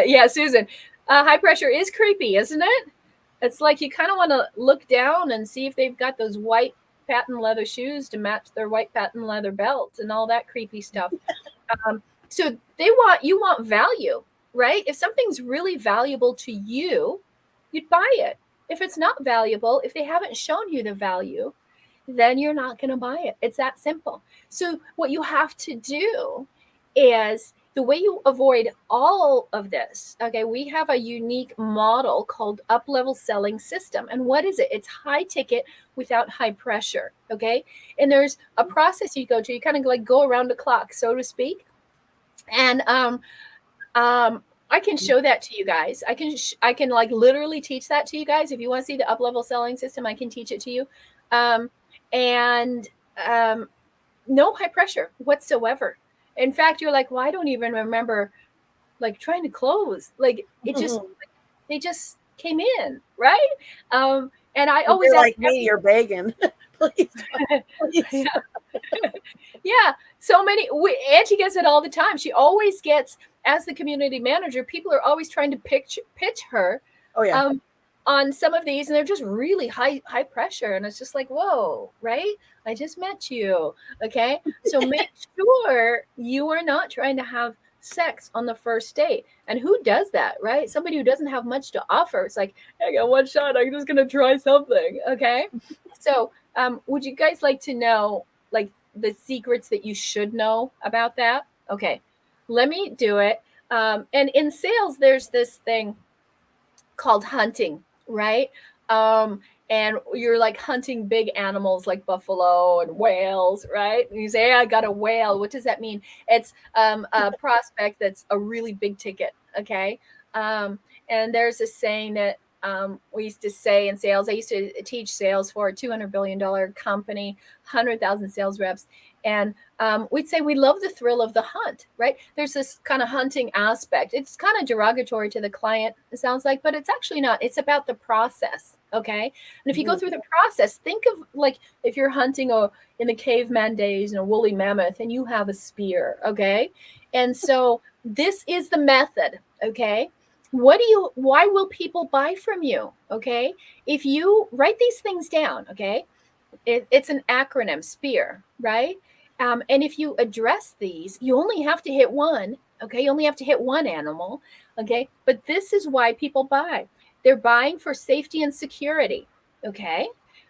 yeah, Susan, high pressure is creepy, isn't it? It's like you kind of want to look down and see if they've got those white patent leather shoes to match their white patent leather belts and all that creepy stuff. So you want value, right? If something's really valuable to you, you'd buy it. If it's not valuable, if they haven't shown you the value, then you're not going to buy it. It's that simple. So what you have to do is the way you avoid all of this. Okay, we have a unique model called up-level selling system. And what is it? It's high ticket without high pressure. Okay, and there's a process you go to. You kind of like go around the clock, so to speak. And I can show that to you guys. I can like literally teach that to you guys. If you want to see the up-level selling system, I can teach it to you. No high pressure whatsoever. In fact, you're like, well, I don't even remember like trying to close. Like it just, they just came in, right? And I always ask me, you're begging. Please. Yeah. Yeah. So many, Angie gets it all the time. She always gets, as the community manager, people are always trying to pitch her. Oh yeah. On some of these, and they're just really high pressure, and it's just like, whoa, right? I just met you. Okay, so make sure you are not trying to have sex on the first date. And who does that, right? Somebody who doesn't have much to offer. It's like, I got one shot, I'm just gonna try something. Okay, so would you guys like to know like the secrets that you should know about that? Okay, let me do it. And in sales, there's this thing called hunting, right? And you're like hunting big animals like buffalo and whales, right? And you say, hey, I got a whale. What does that mean? It's a prospect that's a really big ticket, okay? And there's a saying that we used to say in sales. I used to teach sales for a $200 billion company, 100,000 sales reps. And we'd say we love the thrill of the hunt, right? There's this kind of hunting aspect. It's kind of derogatory to the client, it sounds like, but it's actually not. It's about the process, okay? And if you go through the process, think of like if you're hunting in the caveman days and a woolly mammoth and you have a spear, okay? And so this is the method, okay? Why will people buy from you, okay? If you write these things down, okay? It's an acronym, SPEAR, right? And if you address these, you only have to hit one, okay? You only have to hit one animal, okay? But this is why people buy. They're buying for safety and security, okay?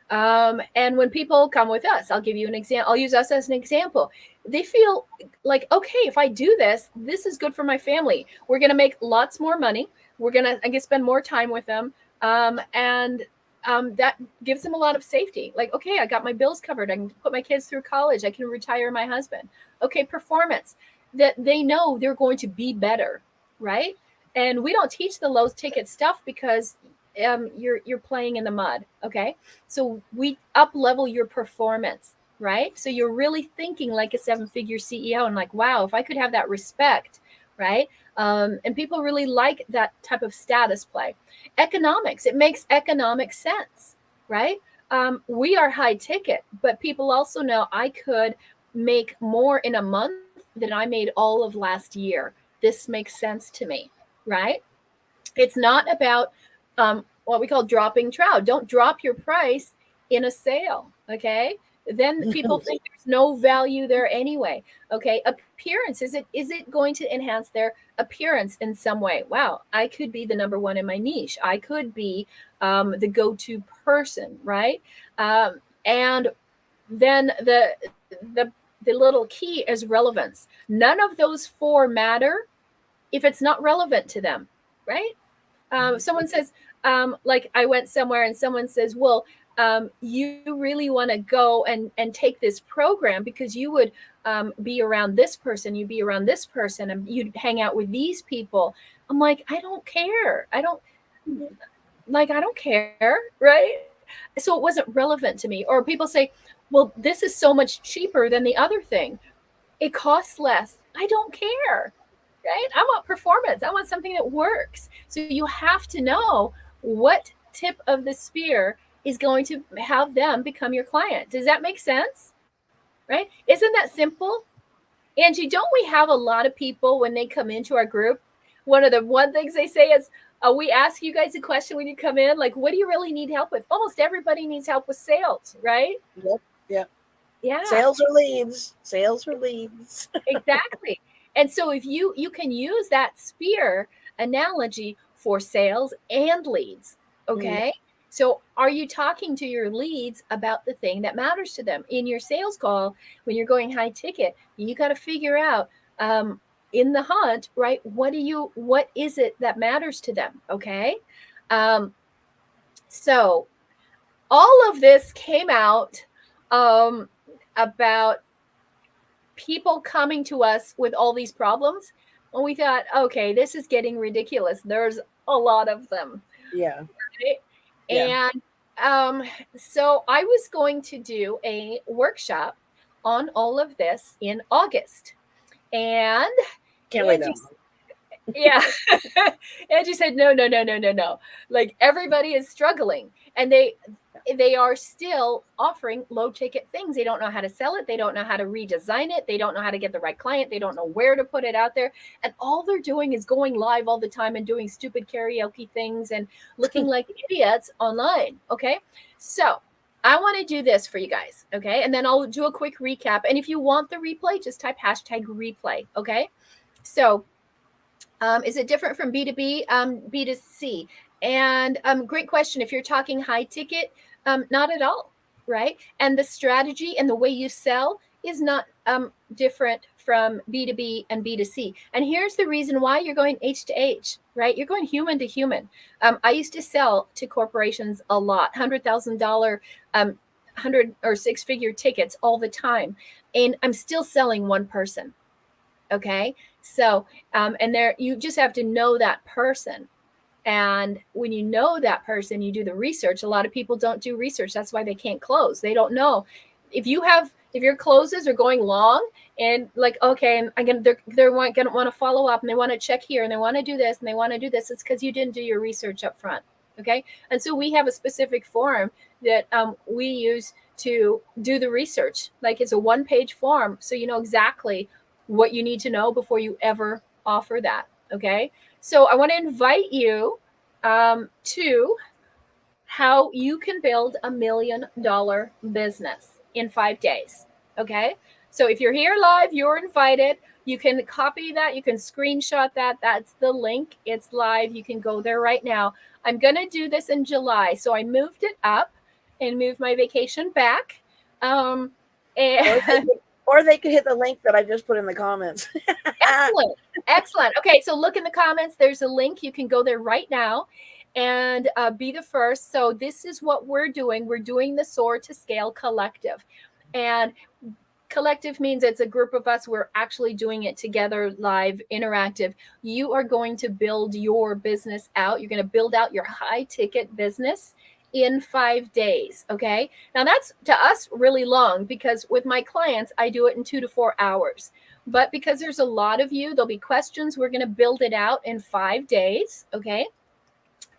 And when people come with us, I'll give you an example. I'll use us as an example. they feel like, okay, if I do this, this is good for my family. We're going to make lots more money. We're going to, I guess, spend more time with them. And that gives them a lot of safety. Like, okay, I got my bills covered. I can put my kids through college. I can retire my husband. Okay, performance, that they know they're going to be better, right? And we don't teach the low ticket stuff because you're playing in the mud. Okay, so we up level your performance, right? So you're really thinking like a 7-figure CEO, and like, wow, if I could have that respect, right? And people really like that type of status play. Economics, it makes economic sense, right? We are high ticket, but people also know I could make more in a month than I made all of last year. This makes sense to me, right? It's not about what we call dropping trout. Don't drop your price in a sale, okay? Then people think there's no value there anyway. Okay, appearance, is it going to enhance their appearance in some way? Wow, I could be the number one in my niche. I could be the go-to person, right? And then the little key is relevance. None of those four matter if it's not relevant to them, right? Someone says, like I went somewhere and someone says, well, you really want to go and take this program because you would be around this person, you'd be around this person, and you'd hang out with these people. I'm like, I don't care. I don't care, right? So it wasn't relevant to me. Or people say, well, this is so much cheaper than the other thing. It costs less. I don't care, right? I want performance. I want something that works. So you have to know what tip of the spear is going to have them become your client. Does that make sense? Right? Isn't that simple? Angie, don't we have a lot of people when they come into our group? One of the one things they say is, we ask you guys a question when you come in, like, what do you really need help with? Almost everybody needs help with sales, right? Yep. Yep. Yeah. Sales or leads. Sales or leads. Exactly. And so if you can use that spear analogy for sales and leads, okay? So are you talking to your leads about the thing that matters to them? In your sales call, when you're going high ticket, you got to figure out in the hunt, right? What is it that matters to them? Okay. So all of this came out about people coming to us with all these problems. And we thought, okay, this is getting ridiculous. There's a lot of them. Yeah. Right? Yeah. And so I was going to do a workshop on all of this in August. And Can't wait Angie, that yeah. Angie said, no. Like everybody is struggling. And they are still offering low ticket things. They don't know how to sell it. They don't know how to redesign it. They don't know how to get the right client. They don't know where to put it out there. And all they're doing is going live all the time and doing stupid karaoke things and looking like idiots online. Okay. So I want to do this for you guys. Okay. And then I'll do a quick recap. And if you want the replay, just type #replay. Okay. So is it different from B2B, B2C? And great question. If you're talking high ticket, not at all, right? And the strategy and the way you sell is not different from B2B and B2C. And here's the reason why you're going H to H, right? You're going human to human. I used to sell to corporations a lot, $100,000, 100 or 6-figure tickets all the time. And I'm still selling one person. Okay. So, and there, you just have to know that person. And when you know that person, you do the research. A lot of people don't do research. That's why they can't close. They don't know. If your closes are going long and like, okay, and they're going to want to follow up and they want to check here and they want to do this and they want to do this, it's because you didn't do your research up front. Okay. And so we have a specific form that we use to do the research. Like it's a 1-page form. So you know exactly what you need to know before you ever offer that. Okay. So I want to invite you to how you can build $1 million business in 5 days. Okay. So if you're here live, you're invited. You can copy that. You can screenshot that. That's the link. It's live. You can go there right now. I'm going to do this in July. So I moved it up and moved my vacation back. And Or they could hit the link that I just put in the comments. Excellent. Excellent. Okay, so look in the comments. There's a link. You can go there right now and be the first. So this is what we're doing. We're doing the Soar to Scale Collective. And collective means it's a group of us. We're actually doing it together, live, interactive. You are going to build your business out. You're going to build out your high ticket business in 5 days. Okay. Now that's to us really long because with my clients, I do it in 2 to 4 hours. But because there's a lot of you, there'll be questions. We're going to build it out in 5 days. Okay.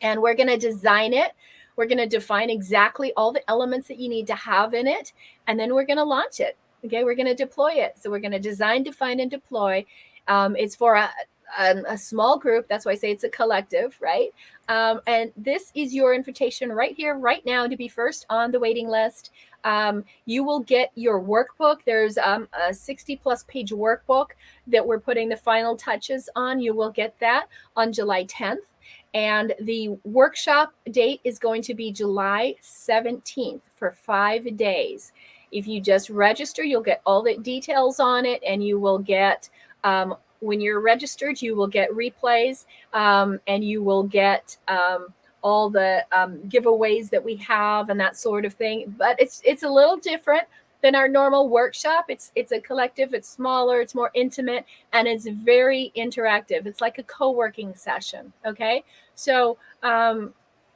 And we're going to design it. We're going to define exactly all the elements that you need to have in it. And then we're going to launch it. Okay, we're going to deploy it. So we're going to design, define, and deploy. It's for a small group. That's why I say it's a collective, right? And this is your invitation right here, right now, to be first on the waiting list. You will get your workbook. There's a 60+ page workbook that we're putting the final touches on. You will get that on July 10th. And the workshop date is going to be July 17th for 5 days. If you just register, you'll get all the details on it, and you will get, when you're registered, you will get replays, and you will get all the giveaways that we have and that sort of thing. But it's a little different than our normal workshop. It's a collective, it's smaller, it's more intimate, and it's very interactive. It's like a co-working session, okay? So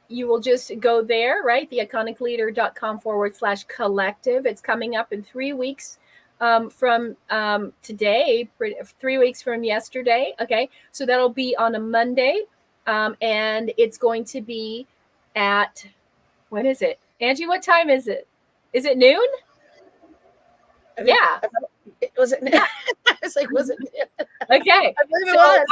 you will just go there, right? theiconicleader.com/collective. It's coming up in 3 weeks from today, 3 weeks from yesterday. Okay. So that'll be on a Monday. And it's going to be at, what is it? Angie, what time is it? Is it noon? Yeah. Was it? I was like, was it? Okay. I believe it was.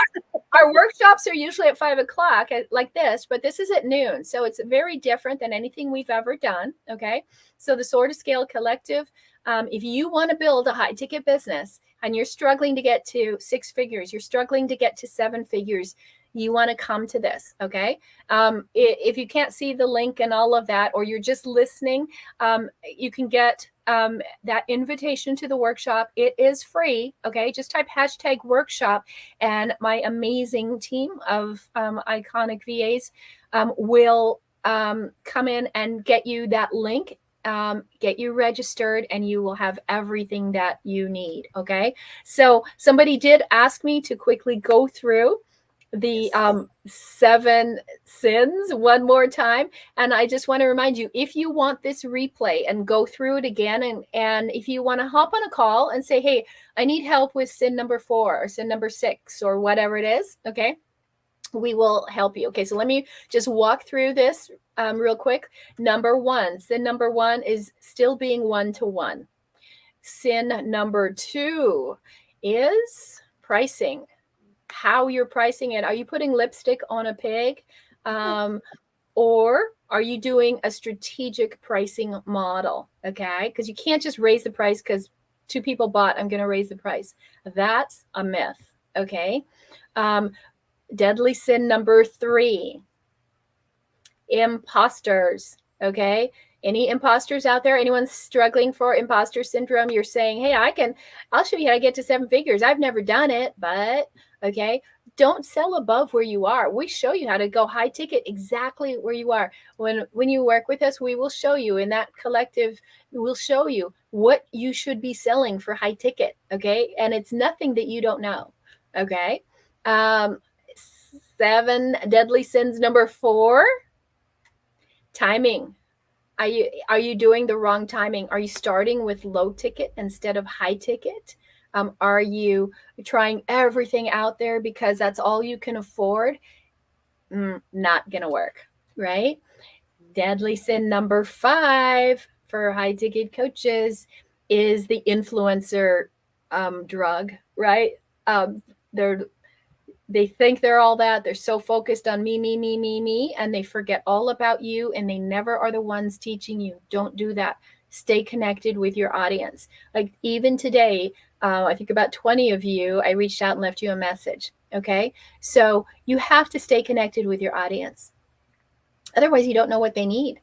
Our workshops are usually at 5 o'clock like this, but this is at noon. So it's very different than anything we've ever done. Okay. So the Soar to Scale Collective, if you want to build a high ticket business and you're struggling to get to 6 figures, you're struggling to get to 7 figures, you want to come to this. Okay. If you can't see the link and all of that, or you're just listening, you can get that invitation to the workshop. It is free. Okay. Just type #workshop and my amazing team of iconic VAs will come in and get you that link, get you registered, and you will have everything that you need. Okay. So somebody did ask me to quickly go through the 7 sins one more time. And I just want to remind you, if you want this replay and go through it again, and if you want to hop on a call and say, hey, I need help with sin number 4 or sin number 6 or whatever it is, okay, we will help you. Okay, so let me just walk through this real quick. Number 1, sin number 1 is still being 1-to-1. Sin number 2 is pricing. How you're pricing it. Are you putting lipstick on a pig? Or are you doing a strategic pricing model? Okay. Because you can't just raise the price because 2 people bought, I'm going to raise the price. That's a myth. Okay. Deadly sin number 3, imposters. Okay. Any imposters out there? Anyone struggling for imposter syndrome? You're saying, hey, I'll show you how to get to 7 figures. I've never done it, but okay. Don't sell above where you are. We show you how to go high ticket exactly where you are. When you work with us, we will show you in that collective, we'll show you what you should be selling for high ticket. Okay. And it's nothing that you don't know. Okay. 7 deadly sins number 4, timing. Are you doing the wrong timing? Are you starting with low ticket instead of high ticket? Are you trying everything out there because that's all you can afford? Not going to work, right? Deadly sin number 5 for high ticket coaches is the influencer drug, right? They think they're all that. They're so focused on me, and they forget all about you, and they never are the ones teaching you. Don't do that. Stay connected with your audience. Like even today, I think about 20 of you, I reached out and left you a message. Okay. So you have to stay connected with your audience. Otherwise, you don't know what they need.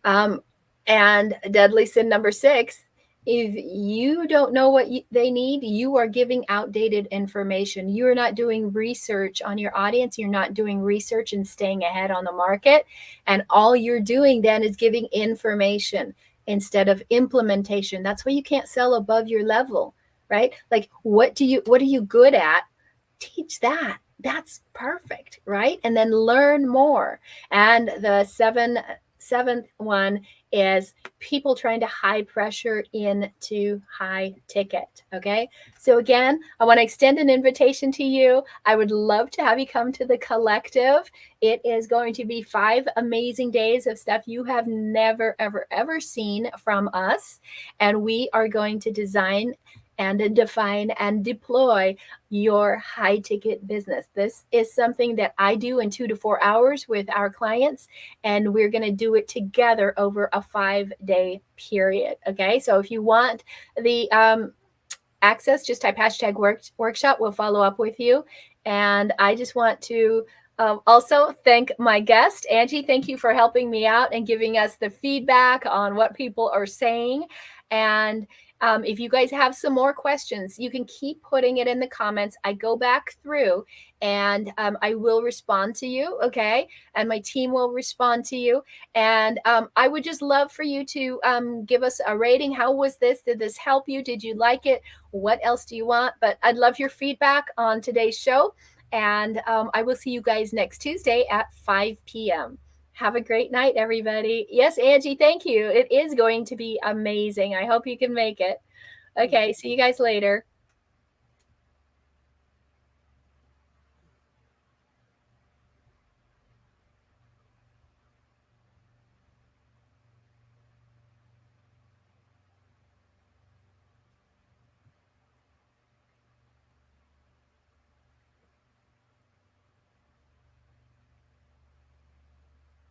And deadly sin number 6 If you don't know what they need, you are giving outdated information. You're not doing research on your audience. You're not doing research and staying ahead on the market. And all you're doing then is giving information instead of implementation. That's why you can't sell above your level, right? Like what are you good at? Teach that. That's perfect, right? And then learn more. And the seventh one is people trying to high pressure into high ticket. Okay. So again, I want to extend an invitation to you. I would love to have you come to the collective. It is going to be 5 amazing days of stuff you have never, ever, ever seen from us. And we are going to design and define and deploy your high ticket business. This is something that I do in 2 to 4 hours with our clients, and we're going to do it together over a 5-day period. Okay, so if you want the access, just type hashtag workshop. We'll follow up with you. And I just want to also thank my guest, Angie. Thank you for helping me out and giving us the feedback on what people are saying. And if you guys have some more questions, you can keep putting it in the comments. I go back through and I will respond to you, okay? And my team will respond to you. And I would just love for you to give us a rating. How was this? Did this help you? Did you like it? What else do you want? But I'd love your feedback on today's show. And I will see you guys next Tuesday at 5 p.m. Have a great night, everybody. Yes, Angie, thank you. It is going to be amazing. I hope you can make it. Okay, see you guys later.